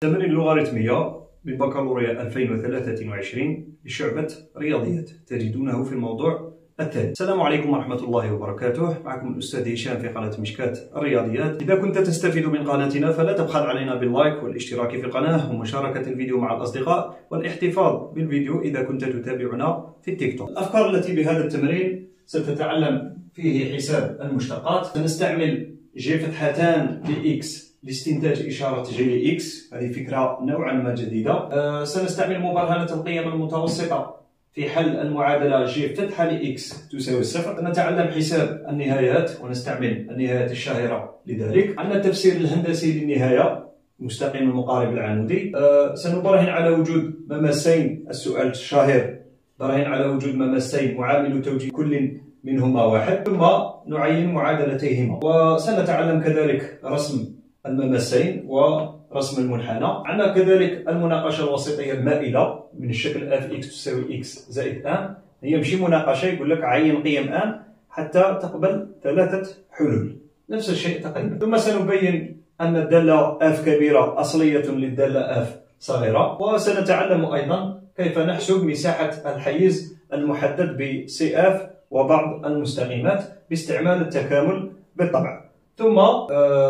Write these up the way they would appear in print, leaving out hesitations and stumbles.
التمارين اللوغاريتمية بالبكالوريا 2023 لشعبة رياضيات تجدونه في الموضوع التالي. السلام عليكم ورحمة الله وبركاته. معكم الأستاذ هشام في قناة مشكات الرياضيات. إذا كنت تستفيد من قناتنا فلا تبخل علينا باللايك والاشتراك في القناة ومشاركة الفيديو مع الأصدقاء والاحتفاظ بالفيديو إذا كنت تتابعنا في التيك توك. الأفكار التي بهذا التمرين ستتعلم فيه حساب المشتقات. سنستعمل جي فتحتان لإكس لاستنتاج إشارة جي لإكس، هذه فكرة نوعا ما جديدة. سنستعمل مبرهنة القيم المتوسطة في حل المعادلة جي فتحة لإكس تساوي صفر. نتعلم حساب النهايات ونستعمل النهايات الشاهرة لذلك. عندنا التفسير الهندسي للنهاية مستقيم المقارب العمودي. سنبرهن على وجود ممسين، السؤال الشهير برهن على وجود ممسين معامل توجيه كل منهما واحد، ثم نعين معادلتيهما. وسنتعلم كذلك رسم الممسين ورسم المنحنى. عندنا كذلك المناقشة الوسيطية المائلة من الشكل اف اكس تساوي اكس زائد ان. هي ماشي مناقشة، يقول لك عين قيم ان حتى تقبل ثلاثة حلول، نفس الشيء تقريبا. ثم سنبين أن الدالة اف كبيرة أصلية للدالة اف صغيرة. وسنتعلم أيضا كيف نحسب مساحة الحيز المحدد ب سي اف وبعض المستقيمات باستعمال التكامل بالطبع. ثم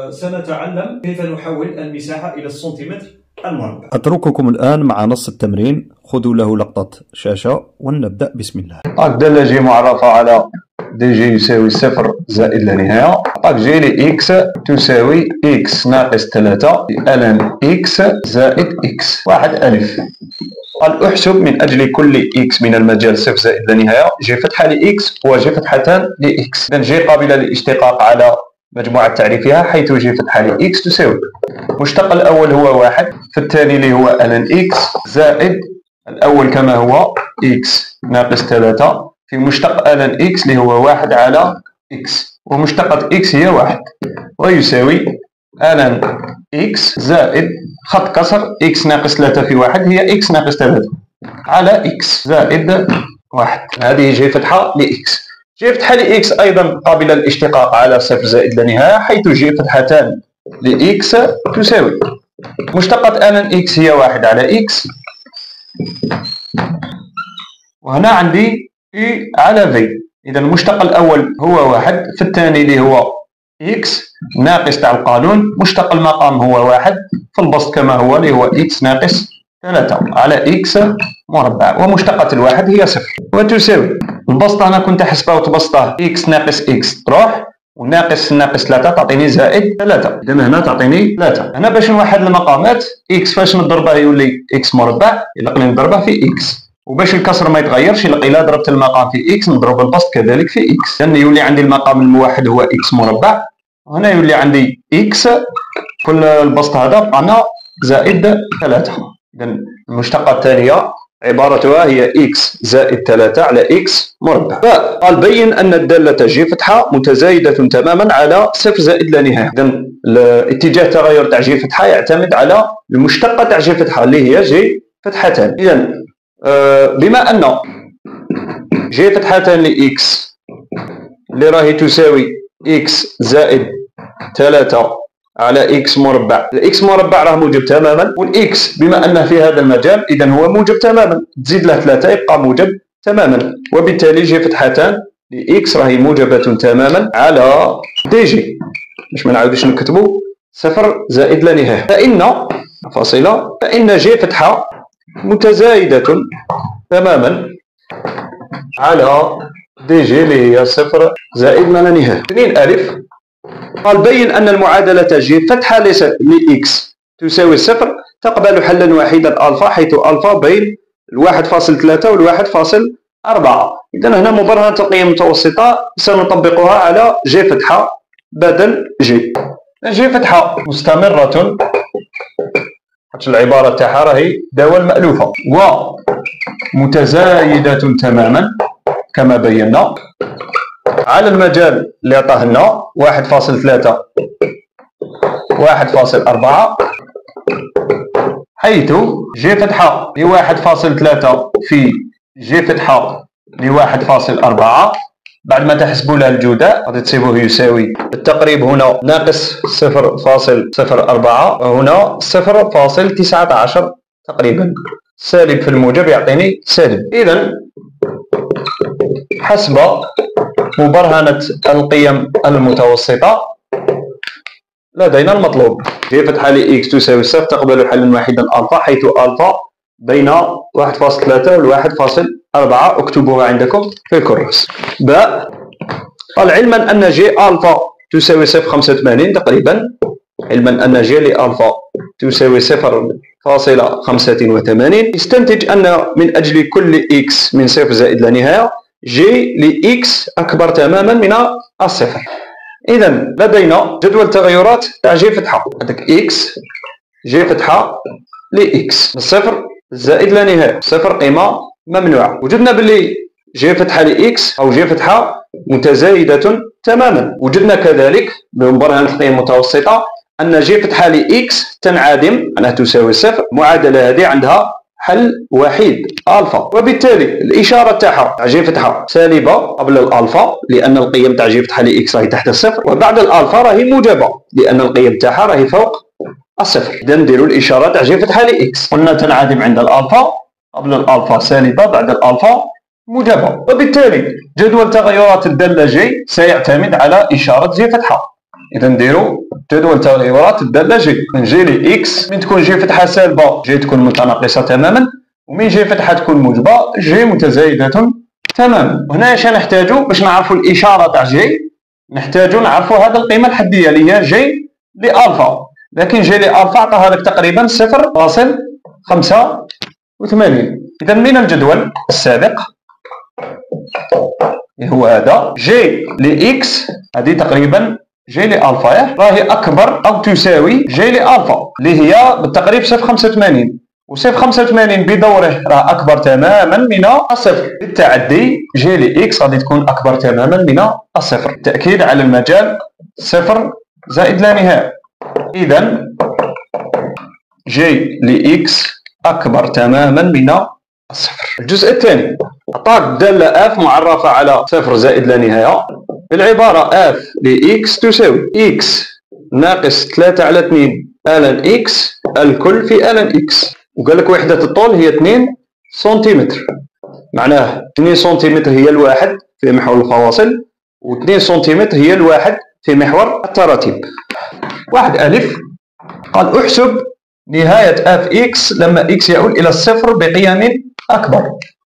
سنتعلم كيف نحول المساحة إلى السنتيمتر المربع. أترككم الآن مع نص التمرين، خذوا له لقطة شاشة ولنبدأ. بسم الله. الدالة جي معرفة على دي جي يساوي صفر زائد لا نهاية. جي لإكس تساوي إكس ناقص 3 لن إكس زائد إكس واحد ألف. قال احسب من أجل كل إكس من المجال صفر زائد لا نهاية جي فتحة لإكس وجي فتحتان لإكس. إذن جي قابلة للاشتقاق على مجموعة تعريفها، حيث جي فتحة لإكس تساوي المشتق الأول هو واحد، في الثاني اللي هو لن إكس زائد الأول كما هو إكس ناقص 3 في مشتق لن إكس اللي هو واحد على إكس، ومشتقة إكس هي واحد، ويساوي لن إكس زائد خط كسر إكس ناقص 3 في واحد هي إكس ناقص 3 على إكس زائد واحد. هذه جي فتحة لإكس. جي فتحة لإكس أيضا قابلة للاشتقاق على صفر زائد لا نهاية، حيث جي فتحتان لإكس تساوي مشتقة لن إكس هي واحد على إكس، وهنا عندي في على في. إذا المشتق الأول هو واحد، في الثاني اللي هو إكس ناقص تاع القانون، مشتق المقام هو واحد، في البسط كما هو اللي هو إكس ناقص 3 على إكس مربع، ومشتقة الواحد هي صفر، وتساوي البسط أنا كنت حسبه وتبسطه إكس ناقص إكس تروح، وناقص ناقص 3 تعطيني زائد 3، إذا هنا تعطيني 3. هنا باش نوحد المقامات إكس فاش نضربه يولي إكس مربع، يلقني نضربه في إكس، وباش الكسر ما يتغيرش يلقي إلا ضربت المقام في إكس نضرب البسط كذلك في إكس، لأن يولي عندي المقام الموحد هو إكس مربع، وهنا يولي عندي إكس كل البسط هذا بقانا زائد 3. إذا المشتقة الثانية عبارتها هي إكس زائد 3 على إكس مربع. فقال بين أن الدالة جي فتحة متزايدة تماما على صفر زائد لا نهاية. إذا اتجاه تغير تاع جي فتحة يعتمد على المشتقة تاع جي فتحة اللي هي جي فتحتان. إذا بما أن جي فتحتان لإكس اللي راهي تساوي إكس زائد 3 على إكس مربع، الإكس مربع راه موجب تماما، والإكس بما أنه في هذا المجال إذا هو موجب تماما، تزيد له 3 يبقى موجب تماما، وبالتالي جي فتحتان لإكس راهي موجبة تماما على دي جي، باش ما نعاودوش نكتبو صفر زائد لا نهاية. فإن جي فتحة متزايدة تماما على دي جي اللي هي صفر زائد ما لا نهاية. 2 ألف. قال بين أن المعادلة جي فتحة لإكس تساوي صفر تقبل حلا واحدا ألفا، حيث ألفا بين 1.3 و 1.4. إذا هنا مبرهنة القيم المتوسطة سنطبقها على جي فتحة بدل جي. جي فتحة مستمرة، حتى العبارة تاعها راهي دول مألوفة، ومتزايدة تماما كما بينا على المجال اللي عطاه لنا 1.3 1.4، حيث جي فتحة ل 1.3 في جي فتحة ل 1.4 بعد ما تحسبوا له الجداء غادي تصيبوه يساوي التقريب هنا ناقص 0.04 وهنا 0.19 تقريبا. سالب في الموجب يعطيني سالب. إذا حسب مبرهنة القيم المتوسطة لدينا المطلوب. جي فتحة ل x تساوي صفر تقبل حلا واحدا ألفا، حيث ألفا بين 1.3 و 1.4. اكتبوها عندكم في الكراس. باء قال علما أن جي ألفا تساوي 0.85 تقريبا، علما أن جي لألفا تساوي 0.85، استنتج أن من أجل كل x من صفر زائد لا نهاية جي لx أكبر تماما من الصفر. إذا لدينا جدول تغيرات تاع جي فتحة، هذاك x جي فتحة لx من صفر زائد لا نهاية، صفر قيمة ممنوعة. وجدنا باللي جي فتحة لx أو جي فتحة متزايدة تماما. وجدنا كذلك بمبرهنة القيم المتوسطة أن جي فتحة لx تنعدم، معناها تساوي صفر. المعادلة هذه عندها حل وحيد ألفا، وبالتالي الإشارة تاعها تاع جي فتحة سالبة قبل الألفا لأن القيم تاع جي فتحة لإكس راهي تحت الصفر، وبعد الألفا راهي موجبة لأن القيم تاعها راهي فوق الصفر. إذا نديرو الإشارة تاع جي فتحة لإكس، قلنا تنعدم عند الألفا، قبل الألفا سالبة، بعد الألفا موجبة. وبالتالي جدول تغيرات الدالة جي سيعتمد على إشارة جي فتحة. إذا نديرو جدول تغيرات الدالة جي. من جي لإكس من تكون جي فتحة سالبة جي تكون متناقصة تماما، ومن جي فتحة تكون موجبة جي متزايدة تماما. وهنا اش نحتاجو باش نعرفو الإشارة تاع جي؟ نحتاجو نعرفو هذه القيمة الحدية اللي هي جي لألفا، لكن جي لألفا عطاها لك تقريبا 0.85. إذا من الجدول السابق اللي هو هذا جي لإكس هذه تقريبا جي لألفا راهي أكبر أو تساوي جي لألفا اللي هي بالتقريب 0.85، و 0.85 بدوره راه أكبر تماما من الصفر. بالتعدي جي لإكس غادي تكون أكبر تماما من الصفر، تأكيد على المجال صفر زائد لا نهاية. إذا جي لإكس أكبر تماما من الصفر. الجزء الثاني عطاك دالة اف معرفة على صفر زائد لا نهاية بالعبارة اف لإكس تساوي إكس ناقص 3 على 2 ألن إكس الكل في ألن إكس، وقال لك وحدة الطول هي 2 سنتيمتر، معناه 2 سنتيمتر هي الواحد في محور الفواصل، و 2 سنتيمتر هي الواحد في محور التراتيب. واحد ألف قال احسب نهاية اف إكس لما إكس يؤول إلى الصفر بقيم أكبر.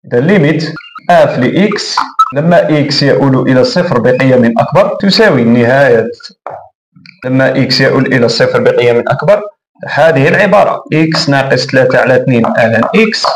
إذا ليميت اف لإكس لما إكس يؤول إلى الصفر بقيم أكبر تساوي نهاية لما إكس يؤول إلى الصفر بقيم أكبر هذه العبارة إكس ناقص 3 على 2 ألن إكس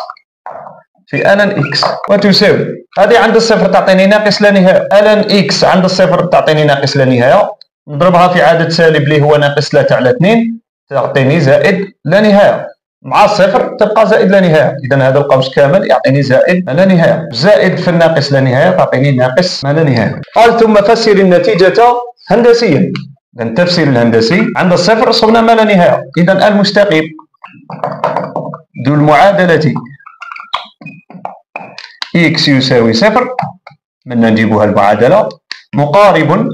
في ألن إكس، وتساوي هذه عند الصفر تعطيني ناقص لا نهاية، ألن إكس عند الصفر تعطيني ناقص لا نهاية، نضربها في عدد سالب اللي هو ناقص 3 على 2 تعطيني زائد لا نهاية، مع الصفر تبقى زائد لا نهاية. إذا هذا القوس كامل يعطيني زائد ما لا نهاية، زائد في الناقص لا نهاية تعطيني ناقص ما لا نهاية. قال ثم فسر النتيجة هندسيا. إذا التفسير الهندسي عند الصفر صبنا ما لا نهاية. إذا المستقيم ذو المعادلة إكس يساوي صفر، من نجيبها المعادلة مقارب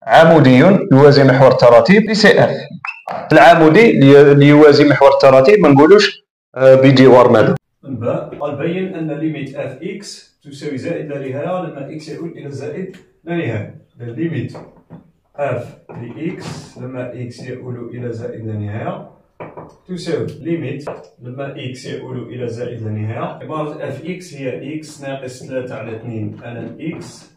عمودي يوازي محور التراتيب لسي اف. العمودي اللي يوازي محور التراتيب ما نقولوش بجوار ماذا. قال بين ان ليميت اف اكس تساوي زائد لا نهايه لما اكس يؤول الى زائد لا نهايه. ليميت اف لاكس لما اكس يؤول الى زائد لا نهايه تساوي ليميت لما اكس يؤول الى زائد لا نهايه. عباره اف اكس هي اكس ناقص 3 على 2 ألن اكس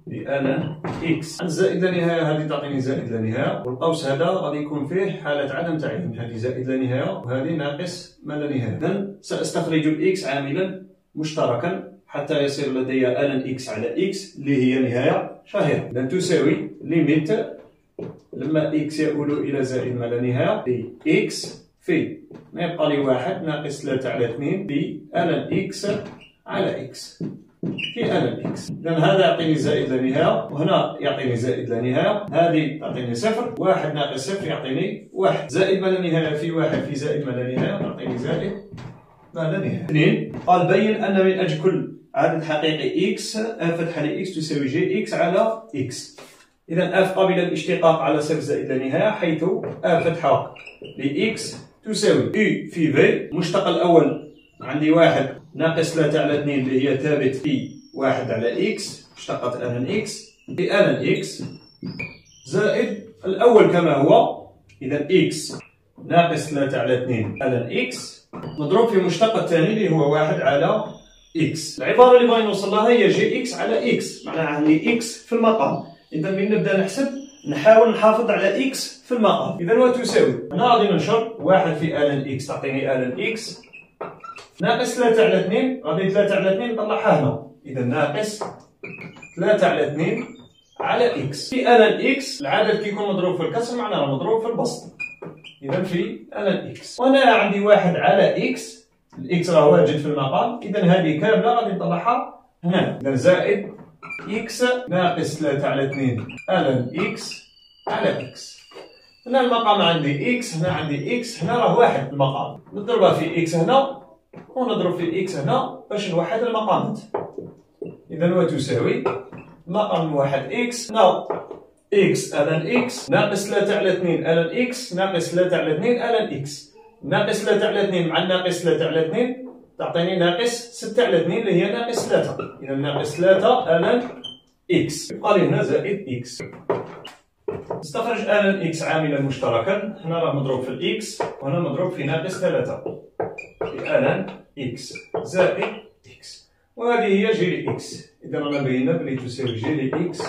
بألن إكس. الزائد لا نهاية هذه تعطيني زائد لا نهاية، والقوس هذا غادي يكون فيه حالة عدم تعيين، هذه زائد لا نهاية وهذه ناقص ما لا نهاية. إذن سأستخرج الإكس عاملا مشتركا حتى يصير لدي ألن إكس على إكس اللي هي نهاية شهيرة. إذن تساوي ليميت لما إكس يؤول إلى زائد ما لا نهاية لإكس في ما يبقى لي 1 ناقص 3 على 2 بألن إكس على إكس في ألن إكس. إذا هذا يعطيني زائد لا نهاية، وهنا يعطيني زائد لا نهاية، هذه تعطيني صفر، 1 ناقص صفر يعطيني 1، زائد ما لا نهاية في 1 في زائد ما لا نهاية تعطيني زائد ما لا نهاية. 2 قال بين أن من أجل كل عدد حقيقي x فتحة ل x تساوي جي x على x. إذا f قابلة للاشتقاق على صفر زائد لا نهاية، حيث فتحة ل x تساوي u في v. المشتق الأول عندي 1 ناقص 3 على 2 اللي هي ثابت في 1 على x اشتقت ln x في ln x زائد الأول كما هو. إذا x ناقص 3 على 2 ln x مضروب في المشتق الثاني اللي هو 1 على x. العبارة اللي بغينا نوصل لها هي جي x على x، معناها عندي x في المقام. إذا من نبدأ نحسب نحاول نحافظ على x في المقام. إذا وتساوي هنا غادي ننشر 1 في ln x تعطيني ln x ناقص 3 على 2 غادي 3 على 2 نطلعها هنا. إذا ناقص 3 على 2 على x في ln x. العدد كيكون مضروب في الكسر معناه مضروب في البسط. إذا في ln x وأنا عندي 1 على x، الإكس راه واجد في المقام. إذا هذه كاملة غادي نطلعها هنا. إذا زائد x ناقص 3 على 2 ln x على x. هنا المقام عندي x، هنا عندي x، هنا راه واحد المقام، نضربها في x هنا ونضرب في x هنا باش نوحد المقامات. إذا وتساوي مقام واحد x هنا x ln x ناقص 3 على 2 ln x ناقص 3 على 2 ln x. ناقص 3 على 2 مع ناقص 3 على 2 تعطيني ناقص 6 على 2 اللي هي ناقص 3. إذا ناقص 3 ln x يبقى لي هنا زائد x. نستخرج ln x عاملا مشتركا، هنا راه مضروب في الإكس وهنا مضروب في ناقص 3 في ln x زائد x، وهذه هي جي ل x. إذا رانا بينا بلي تساوي جي ل x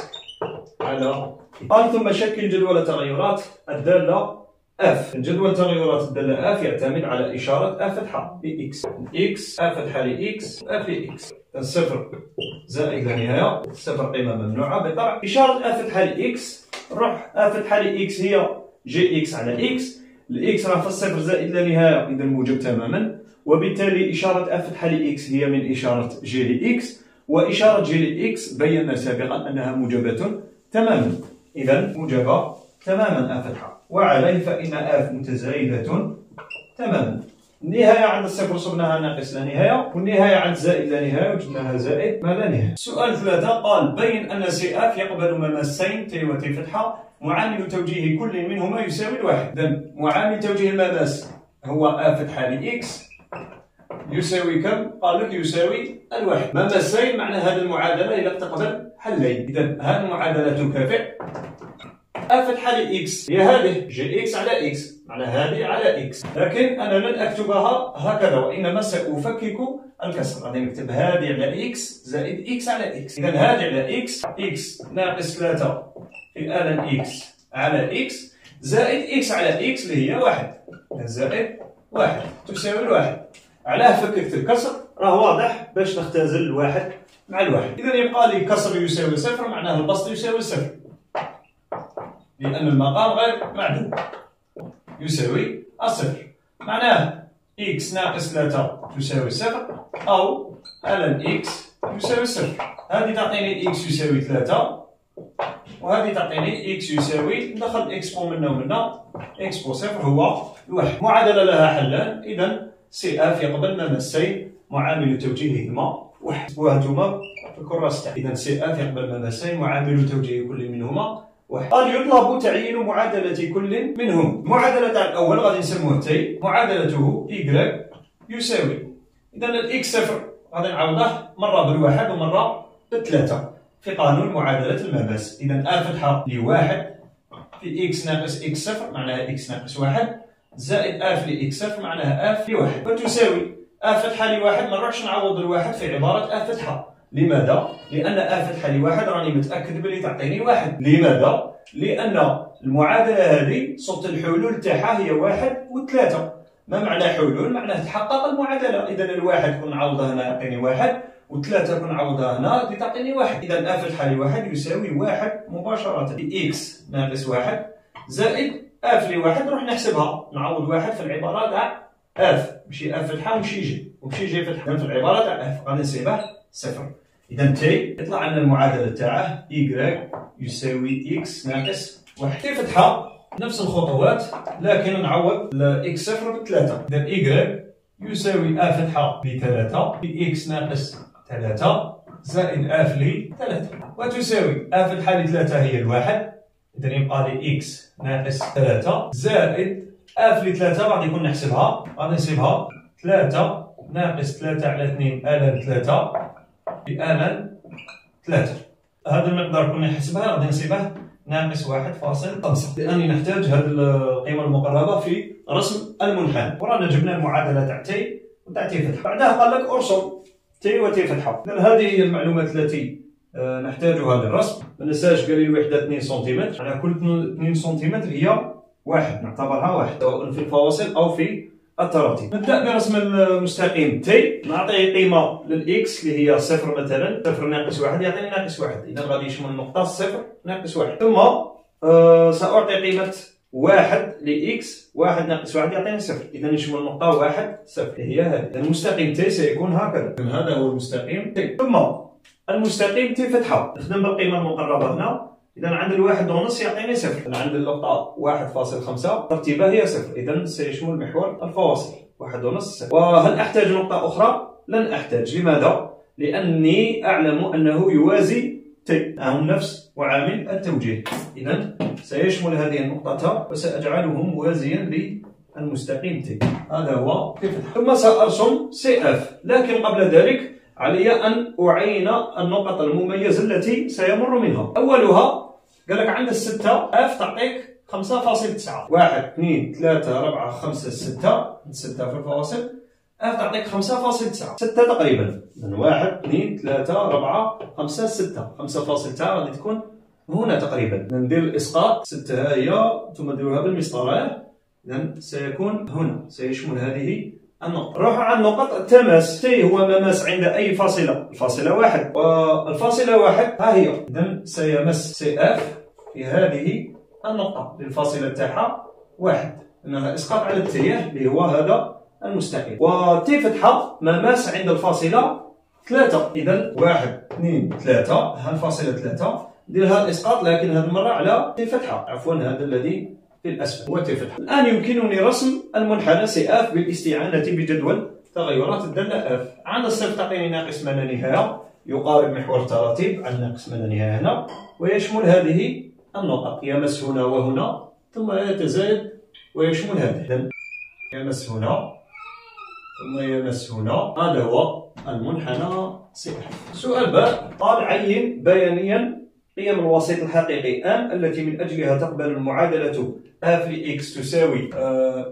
على قال ثم شكل جدول تغيرات الدالة f. جدول تغيرات الدالة f يعتمد على إشارة f فتحة ل x. x f فتحة ل x f ل x. الصفر زائد لا نهاية، صفر قيمة ممنوعة بالطبع. إشارة f فتحة ل x نروح f فتحة ل x هي جي x على x. ال x راه في الصفر زائد لا نهاية إذا موجب تماما، وبالتالي إشارة f فتحة ل x هي من إشارة جي ل x، وإشارة جي ل x بينا سابقا أنها موجبة تماما. إذا موجبة تماما f فتحة، وعليه فإن f متزايدة تماما. النهاية عند الصفر صبناها ناقص لا نهاية، والنهاية عند زائد لا نهاية وجدناها زائد ما لا نهاية. سؤال 3 قال بين أن سي اف يقبل مماسين ت و ت فتحة معامل توجيه كل منهما يساوي الواحد. إذا معامل توجيه المماس هو اف فتحة ل x يساوي كم؟ قال لك يساوي الواحد. مماسين معنى هذه المعادلة إذا تقبل حلين. إذا هذه المعادلة تكافئ اف فتحة ل x هي هذه جي x على x، معنى هذه على x، لكن أنا لن أكتبها هكذا وإنما سأفكك الكسر. غادي نكتب هذه على x زائد x على x. إذا هذه على x x ناقص 3 في ln x على x زائد x على x اللي هي واحد. زائد واحد تساوي الواحد. علاه فككت الكسر؟ راه واضح باش نختزل الواحد مع الواحد. إذا يبقى لي كسر يساوي صفر، معناه البسط يساوي صفر لأن المقام غير معدوم يساوي الصفر. معناه x ناقص 3 تساوي صفر أو ln x يساوي صفر. هذه تعطيني x يساوي 3 وهذه تعطيني x يساوي، ندخل اكسبو منا ومنا، اكسبو صفر هو الواحد. معادلة لها حلان. إذا سي اف يقبل مماسين معامل توجيههما واحد، وهانتوما في الكراسة. إذا سي اف يقبل مماسين معامل توجيه كل منهما واحد. قال يطلب تعيين معادلة كل منهم. المعادلة تاع الأول غادي نسموه تي، معادلته y يساوي، إذا الإكس صفر غادي نعوضه مرة بالواحد ومرة بالثلاثة في قانون معادلة المماس. إذا أ فتحة لواحد في إكس ناقص إكس صفر معناها إكس ناقص واحد زائد أ في إكس صفر معناها أ في واحد، فتساوي أ فتحة لواحد ما نروحش نعوض الواحد في عبارة أ فتحة. لماذا؟ لأن أ فتحة لواحد راني متأكد بلي تعطيني واحد. لماذا؟ لأن المعادلة هذه صوت الحلول تاعها هي واحد وثلاثة. ما معنى حلول؟ معناه تحقق المعادلة. إذا الواحد كون نعوضها هنا يعطيني واحد، وثلاثة كون نعوضها هنا تعطيني واحد. إذا أ فتحة لواحد يساوي واحد مباشرة في إكس ناقص واحد زائد أ في واحد. نروح نحسبها نعوض واحد في العبارة تاع اف، ماشي اف فتحة ومشي جي ومشي جي فتحة. في العبارة تاع اف غادي نسيبه صفر. إذا تي يطلع عندنا المعادلة تاعه y يساوي x ناقص واحد. تي فتحة نفس الخطوات لكن نعوض x صفر بثلاثة. إذا y يساوي أ فتحة بثلاثة في x ناقص 3 زائد اف لي 3 وتساوي اف الحالة 3 هي الواحد، إذا يبقى لي إكس ناقص 3 زائد اف لي 3 غادي يكون نحسبها، غادي نصيبها 3 ناقص 3 على 2 آلان 3 بآلان 3. هذا المقدار كنا نحسبها غادي نصيبه ناقص 1.5 لأني نحتاج هذه القيمة المقربة في رسم المنحنى. ورانا جبنا المعادلة تاع تي وتاع تي فتحة، بعدها قال لك ارسم تي وتي فتحة. إذا هذه هي المعلومات التي نحتاجها للرسم. ما ننساش قال لي الوحدة 2 سنتيمتر، على كل 2 سنتيمتر هي واحد، نعتبرها واحد سواء في الفواصل أو في التراتيب. نبدأ برسم المستقيم تي، نعطيه قيمة للإكس اللي هي صفر مثلا، صفر ناقص واحد يعطيني ناقص واحد، إذا غادي يشمل النقطة صفر ناقص واحد. ثم سأعطي قيمة واحد لإكس، واحد ناقص واحد يعطيني صفر، إذا يشمل النقطة واحد صفر اللي هي هذه. إذا المستقيم تي سيكون هكذا، هذا هو المستقيم تي. ثم المستقيم تي فتحة، نخدم بالقيمة المقربة هنا، إذا عند الواحد ونص يعطيني صفر، عند النقطة 1.5 ترتيبها هي صفر، إذا سيشمل محور الفواصل 1.5 صفر. وهل أحتاج نقطة أخرى؟ لن أحتاج. لماذا؟ لأني أعلم أنه يوازي تي، هم نفس وعامل التوجيه، إذا سيشمل هذه النقطة وسأجعله موازيا للمستقيم تي. هذا هو تي فتحة. ثم سأرسم سي اف، لكن قبل ذلك علي أن أعين النقط المميزة التي سيمر منها. أولها قال لك عند الستة اف تعطيك 5.9، 1 2 3 4 5 6 في الفواصل، اف تعطيك 5.9 6 تقريبا، من 1 2 3 4 5 6 5.9 غادي تكون هنا تقريبا. ندير الإسقاط 6 ها هي ثم نديروها بالمسطرة، إذا سيكون هنا سيشمل هذه النقطة. نروح على النقط التماس. تي هو مماس عند أي فاصلة، الفاصلة واحد، والفاصلة واحد ها هي، إذا سيمس سي اف في هذه النقطة للفاصلة تاعها واحد، إنها إسقاط على الاتجاه اللي هو هذا المستقيم. وتي فتحة مماس عند الفاصلة 3، إذا 1 2 3 ها الفاصلة 3 نديرها الإسقاط، لكن هذه المرة على تي فتحة، عفوا هذا الذي في الأسفل هو تي فتحة. الآن يمكنني رسم المنحنى سي اف بالاستعانة بجدول تغيرات الدالة اف. عند الصفر تعطيني ناقص ما لا نهاية يقارب محور التراتيب على ناقص ما لا نهاية هنا، ويشمل هذه النقط، يمس هنا وهنا ثم يتزايد ويشمل هذه، إذا يمس هنا ثم يمس هنا. هذا هو المنحنى سي اف. سؤال باء، قال عين بيانيا قيم الوسيط الحقيقي ام التي من أجلها تقبل المعادلة اف لإكس تساوي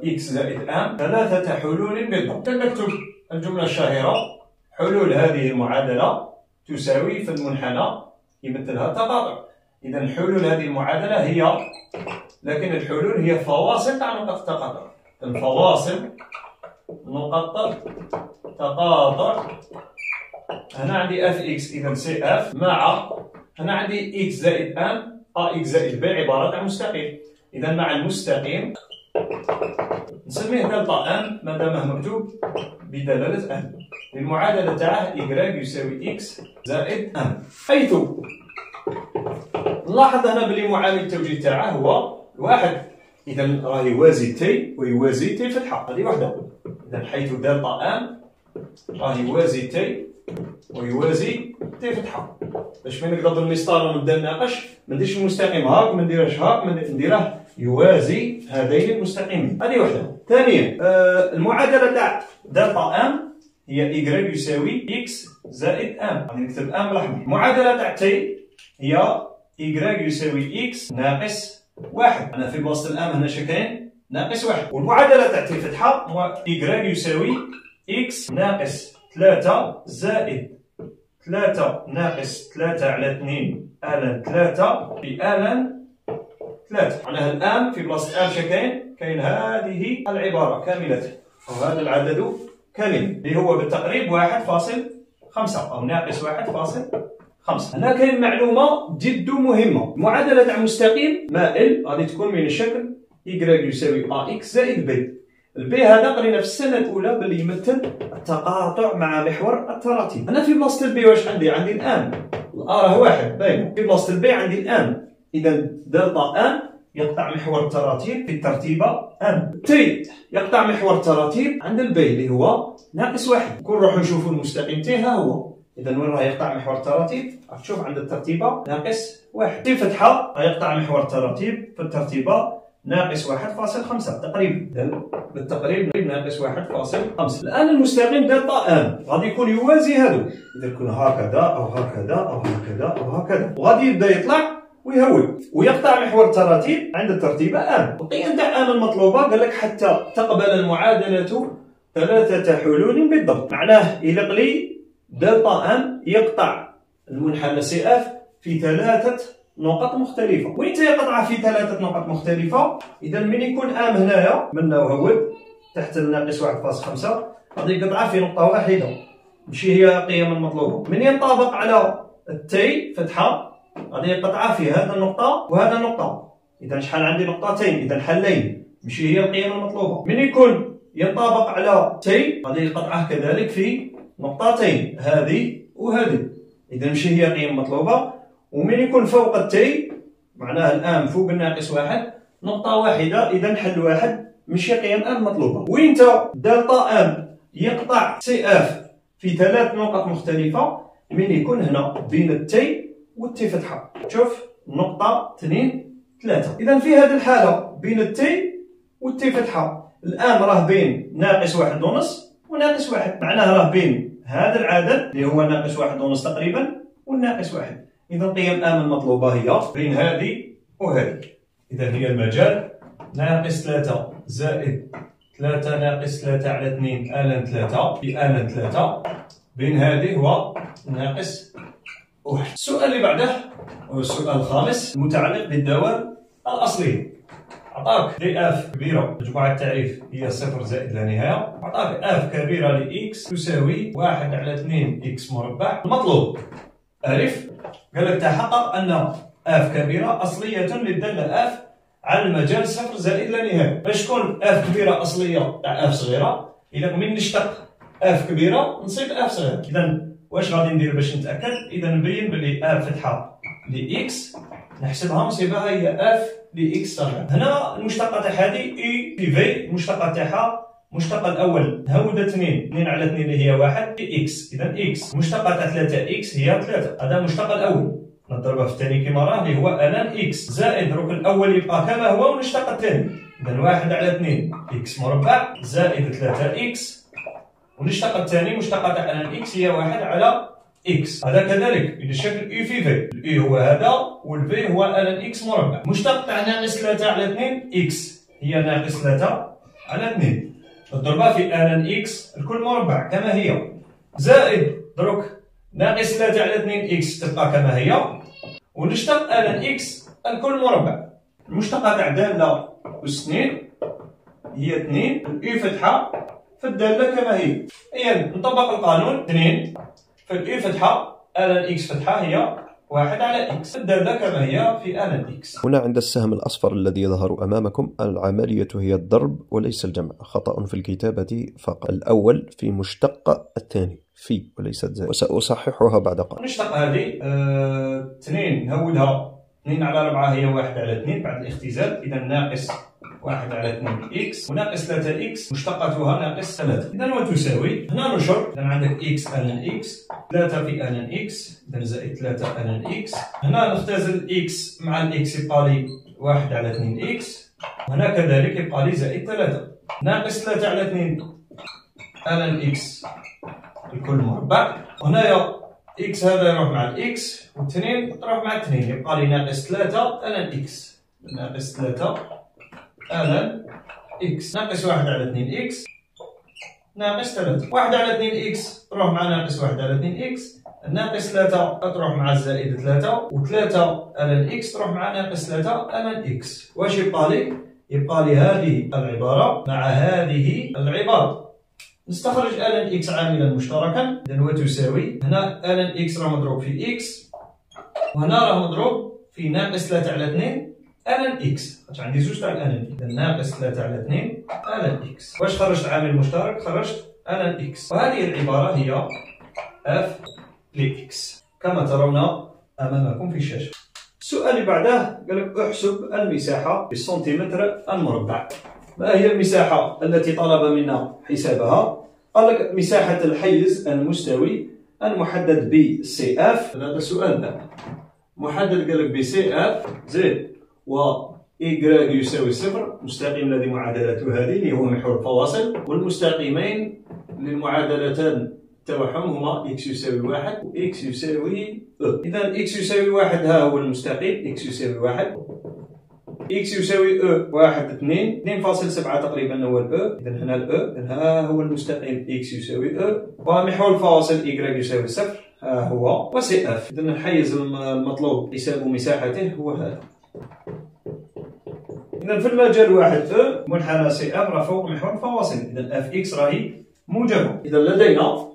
إكس زائد ام 3 حلول بالضبط. نكتب الجملة الشهيرة: حلول هذه المعادلة تساوي في المنحنى يمثلها التقاطع. إذا حلول هذه المعادلة هي، لكن الحلول هي فواصل تاع نقط التقاطع، الفواصل نقط تقاطع. هنا عندي اف اكس، إذا سي اف مع هنا عندي إكس زائد ام إكس زائد بي عبارة عن مستقيم، إذا مع المستقيم نسميه دلتا ام ما دامه مكتوب بدلالة ام. المعادلة تاعه إيكغيك يساوي إكس زائد ام، حيث نلاحظ هنا بلي معامل التوجيه تاعه هو واحد، إذا راه يوازي تي ويوازي تي فتحة، هذه وحدة. إذا حيث دلتا ام راه يوازي تي ويوازي تي فتحة. باش ما نقدر بالمسطرة ونبدا نناقش، ما نديرش المستقيم هاك ما نديرهش هاك، نديره يوازي هذين المستقيمين، هذه وحدة. ثانيا المعادلة تاع دلتا ام هي إيكغيك يساوي إكس زائد ام، غادي نكتب ام بالأحمر. المعادلة تاع تي هي إيكغيك يساوي إكس ناقص واحد، أنا في بلاصة الام هنا شكاين ناقص واحد. والمعادلة تاع تي فتحة إيكغيك يساوي إكس ناقص 3 زائد 3 ناقص 3 على 2 آلان 3 بآلان 3. معناها الآن في بلاصة ام شكاين كاين هذه العبارة كاملة، وهذا العدد كامل اللي هو بالتقريب 1.5 أو ناقص 1.5. هنا كاين معلومة جد مهمة. المعادلة تاع مستقيم مائل غادي تكون من الشكل إيكغيك يساوي إكس زائد بي. البي هذا قرينا في السنة الأولى بلي يمثل التقاطع مع محور التراتيب. أنا في بلاصة البي واش عندي؟ عندي الآن راه واحد باين، في بلاصة البي عندي الآن، إذا دلتا ام يقطع محور التراتيب في الترتيبة ام. تي يقطع محور التراتيب عند البي اللي هو ناقص واحد. كون نروحو نشوفو المستقيم تي ها هو، إذا وين راه يقطع محور التراتيب؟ راك تشوف عند الترتيبة ناقص 1. في فتحة راه يقطع محور التراتيب في الترتيبة ناقص 1.5 تقريبا. إذا بالتقريب ناقص 1.5. الآن المستقيم دلتا ام غادي يكون يوازي هادو، إذا يكون هكذا أو هكذا أو هكذا أو هكذا، وغادي يبدا يطلع ويهول ويقطع محور التراتيب عند الترتيبة ام. القيم تاع ام المطلوبة قال لك حتى تقبل المعادلة 3 حلول بالضبط. معناه يلق لي دلتا ام يقطع المنحنى سي اف في 3 نقط مختلفة. وين يقطع في 3 نقط مختلفة؟ إذا من يكون ام هنايا منا وهول تحت الناقص 1.5 غادي يقطع في نقطة واحدة، ماشي هي القيم المطلوبة. من ينطبق على التي فتحة غادي يقطع في هذه النقطة وهذا النقطة. إذا شحال عندي نقطتين، إذا حلين، ماشي هي القيم المطلوبة. من يكون ينطبق على تي غادي يقطعه كذلك في نقطتين، هذه وهذه، إذا ماشي هي قيم مطلوبة. ومن يكون فوق التي معناها الآن فوق الناقص 1 نقطة واحدة، إذا حل واحد ماشي قيم ام مطلوبة. وين دلتا ام يقطع سي اف في 3 نقط مختلفة من يكون هنا بين التي والتي فتحة. شوف نقطة 2 3. إذا في هذه الحالة بين التي والتي فتحة الآن راه بين ناقص 1.5 وناقص 1، معناه راه بين هذا العدد اللي هو ناقص 1.5 تقريبا والناقص 1. إذا قيم ام المطلوبة هي بين هذه وهذه. إذا هي المجال ناقص 3 زائد 3 ناقص 3 على 2 ln 3 في ln 3 بين هذه وناقص 1. السؤال اللي بعده هو السؤال الخامس المتعلق بالدوال الأصلية. عطاك دي اف كبيرة مجموعة التعريف هي 0 زائد لا نهاية، عطاك اف كبيرة ل x تساوي 1 على 2 x مربع. المطلوب ألف قال لك تحقق أن اف كبيرة أصلية للدالة اف على المجال 0 زائد لا نهاية. باش تكون اف كبيرة أصلية تاع اف صغيرة، إذا من نشتق اف كبيرة نصيب اف صغيرة. إذا واش غادي ندير باش نتأكد؟ إذا نبين بلي اف فتحة ل x نحسبها نصيبها هي اف ل x صغيرة. هنا المشتقة تاع هذه اي في في، المشتقة تاعها المشتقة الأول هودة 2 على 2 اللي هي 1 في x. إذا x المشتقة تاع 3 x هي 3، هذا المشتقة الأول. نضربها في الثاني كما راه اللي هو ln x زائد دروك الأول يبقى كما هو والمشتقة الثاني. إذا 1 على 2 x مربع زائد 3 x، والمشتقة الثاني مشتقة تاع ln x هي 1 على x. هذا كذلك بالشكل اي في في، الاي هو هذا والفي هو ln x مربع. مشتق تاع ناقص 3 على 2 x هي ناقص 3 على 2 نضربها في ln x الكل مربع كما هي، زائد دروك ناقص 3 على 2 x تبقى كما هي، ونشتق ln x الكل مربع. المشتقة تاع دالة أس 2 هي 2 الاي فتحة في الدالة كما هي. إذا نطبق القانون 2 فالاي فتحة ln x فتحة هي 1 على x، الدالة كما هي في ln x. هنا عند السهم الأصفر الذي يظهر أمامكم العملية هي الضرب وليس الجمع، خطأ في الكتابة فقط. الأول في مشتق الثاني في وليست زائد، وسأصححها بعد قليل. نشتق هذه 2 نهولها 2 على 4 هي 1 على 2 بعد الاختزال. إذا ناقص 1 على 2 x وناقص 3 x مشتقتها ناقص 3. إذا وتساوي هنا نشر. إذا عندك x ln x 3 في ln x، إذا زائد 3 ln x. هنا نختزل x مع الx يبقى لي 1 على 2 x، هنا كذلك يبقى لي زائد 3 ناقص 3 على 2 ln x الكل مربع. وهنايا x هذا يروح مع الاكس و2 تروح مع 2 يبقى لي ناقص 3 ln x، ناقص 3 ln x ناقص 1 على 2 x ناقص 3. 1 على 2 x تروح مع ناقص 1 على 2 x، ناقص 3 تروح مع الزائد 3، و3 ln x تروح مع ناقص 3 ln x. واش يبقى لي؟ يبقى لي هذه العبارة مع هذه العبارة. نستخرج ln x عاملا مشتركا. إذا وتساوي هنا ln x راه مضروب في x، وهنا راه مضروب في ناقص 3 على 2 ln x. عندي زوج تاع ln. إذا ناقص 3 على 2 ln x. واش خرجت عامل مشترك؟ خرجت ln x. وهذه العبارة هي f ل x كما ترون أمامكم في الشاشة. السؤال اللي بعده قال لك احسب المساحة بالسنتيمتر المربع. ما هي المساحة التي طلب منا حسابها؟ قال لك مساحة الحيز المستوي المحدد ب سي اف، هذا السؤال ده محدد قال لك ب سي اف زد و إيكغ يساوي صفر، مستقيم الذي معادلته هذه اللي هو محور الفواصل، والمستقيمين للمعادلتان تبعهم هما إكس يساوي واحد و إكس يساوي أو. إذا إكس يساوي واحد ها هو المستقيم إكس يساوي واحد، إكس يساوي أو واحد اثنين 2.7 تقريبا هو الأو، إذا هنا الأو، إذا ها هو المستقيم إكس يساوي أو، ومحور الفواصل إيكغ يساوي صفر ها هو، وسي اف. إذا الحيز المطلوب حساب مساحته هو هذا. إذا في المجال واحد أو منحنى سي اف راه فوق محور الفواصل، إذا اف إكس راهي موجبة. إذا لدينا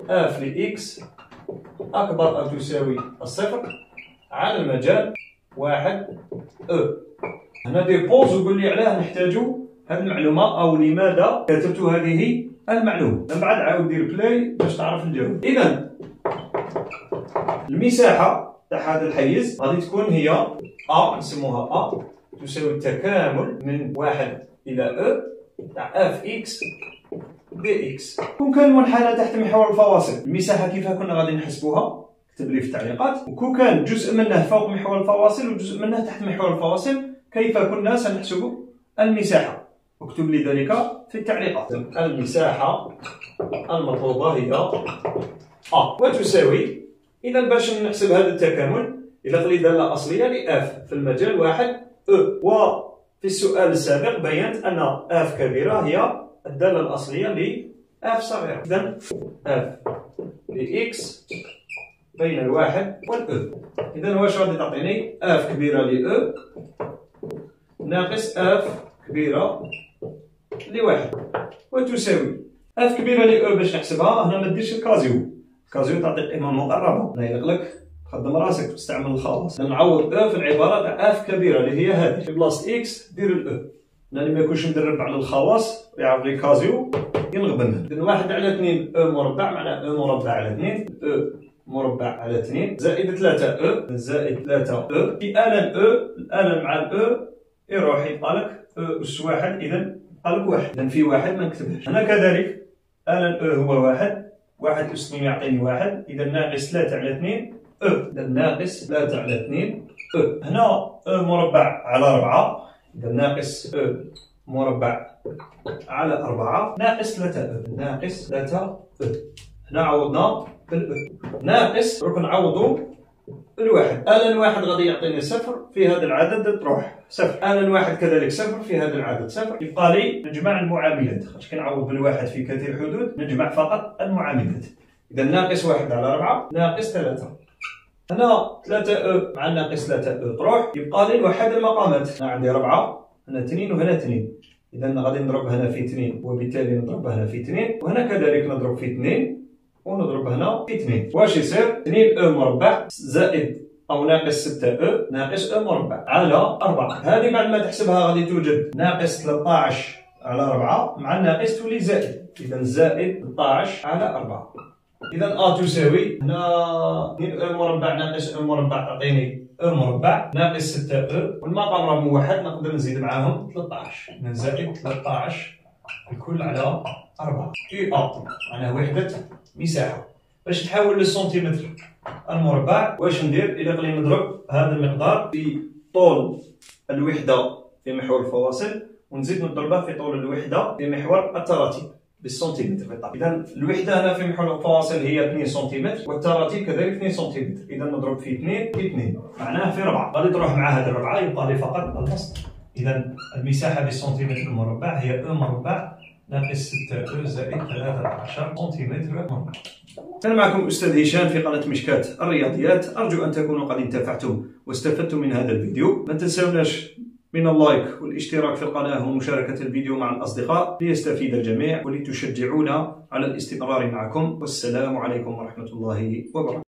اف لإكس أكبر أو تساوي الصفر على المجال واحد أو. هنا ديبوز وقول لي علاه نحتاجو هذه المعلومة أو لماذا كتبت هذه المعلومة. من بعد عاود دير بلاي باش تعرف الجواب. إذا المساحة تاع هذا الحيز غادي تكون هي أ، نسموها أ تساوي التكامل من واحد إلى أو تاع اف إكس دي إكس. كون كان منحنى تحت محور الفواصل، المساحة كيفاه كنا غادي نحسبوها؟ اكتب لي في التعليقات. وكون كان جزء منه فوق محور الفواصل وجزء منه تحت محور الفواصل، كيف كنا سنحسب المساحة؟ اكتب لي ذلك في التعليقات. المساحة المطلوبة هي أ وتساوي، إذا باش نحسب هذا التكامل إذا لي دالة أصلية لأف في المجال واحد أو، وفي السؤال السابق بينت أن أف كبيرة هي الدالة الأصلية لأف صغيرة. إذا أف لإكس بين الواحد والأو. إذا واش غادي تعطيني؟ أف كبيرة لأو ناقص أف كبيرة لواحد وتساوي اف كبيره لأو. باش نحسبها هنا ما ديرش الكازيو، الكازيو تعطي القيمه المقربه، هنا يلق لك خدم راسك تستعمل الخواص. نعوض او في العباره تاع اف كبيره اللي هي هذه في بلاصه اكس دير الاو، لاني ما يكونش مدرب على الخواص يعرف لي كازيو ينغبن. اذا واحد على 2 او مربع معناه او مربع على 2 او مربع على 2 زائد 3 او زائد 3 او في الان او، الان مع الاو يروح يبقى لك او اس واحد، اذا قالك واحد. إذا في واحد ما نكتبهاش. هنا كذلك الان او هو واحد، واحد أس 2 يعطيني واحد، إذا ناقص 3 على 2 او، إذا ناقص 3 على 2 او. هنا او مربع على 4، إذا ناقص او مربع على 4 ناقص 3 او، ناقص 3 او. هنا عوضنا بالاو ناقص، درك نعوضو الواحد. الان واحد غادي يعطيني صفر، في هذا العدد تروح صفر. الان واحد كذلك صفر، في هذا العدد صفر. يبقى لي نجمع المعاملات، خاطر كي نعوض بالواحد في كثير الحدود نجمع فقط المعاملات. اذا ناقص واحد على 4 ناقص 3. هنا 3 او مع ناقص 3 او تروح، يبقى لي وحد المقامات. هنا عندي 4، هنا 2 وهنا 2، اذا غادي نضرب هنا في 2 وبالتالي نضرب هنا في 2، وهنا كذلك نضرب في 2 ونضرب هنا في 2. واش يصير؟ 2 او مربع زائد أو ناقص 6 او ناقص او مربع على 4. هذه بعد ما تحسبها غادي توجد ناقص 13 على 4 مع الناقص تولي زائد، إذا زائد 13 على 4. إذا أ تساوي هنا 2 او مربع ناقص او مربع تعطيني او مربع ناقص 6 او، والمقام راه موحد نقدر نزيد معاهم 13، إذا زائد 13 الكل على 4. اي أ معناها وحدة مساحة. باش تحول للسنتيمتر المربع واش ندير؟ إلا قلنا نضرب هذا المقدار في طول الوحدة في محور الفواصل ونزيد نضربه في طول الوحدة في محور التراتيب بالسنتيمتر بالطبع. إذا الوحدة هنا في محور الفواصل هي 2 سنتيمتر والتراتيب كذلك 2 سنتيمتر، إذا نضرب في 2 في 2 معناه في 4. غادي تروح مع هذا الربعة يبقى لي فقط البسط. إذا المساحة بالسنتيمتر المربع هي او مربع ناقص 6 او زائد 13 سنتيمتر مربع. كان معكم أستاذ هشام في قناة مشكاة الرياضيات، أرجو أن تكونوا قد انتفعتم واستفدتم من هذا الفيديو. ما تنسوناش من اللايك والاشتراك في القناة ومشاركة الفيديو مع الأصدقاء ليستفيد الجميع ولتشجعونا على الاستمرار معكم، والسلام عليكم ورحمة الله وبركاته.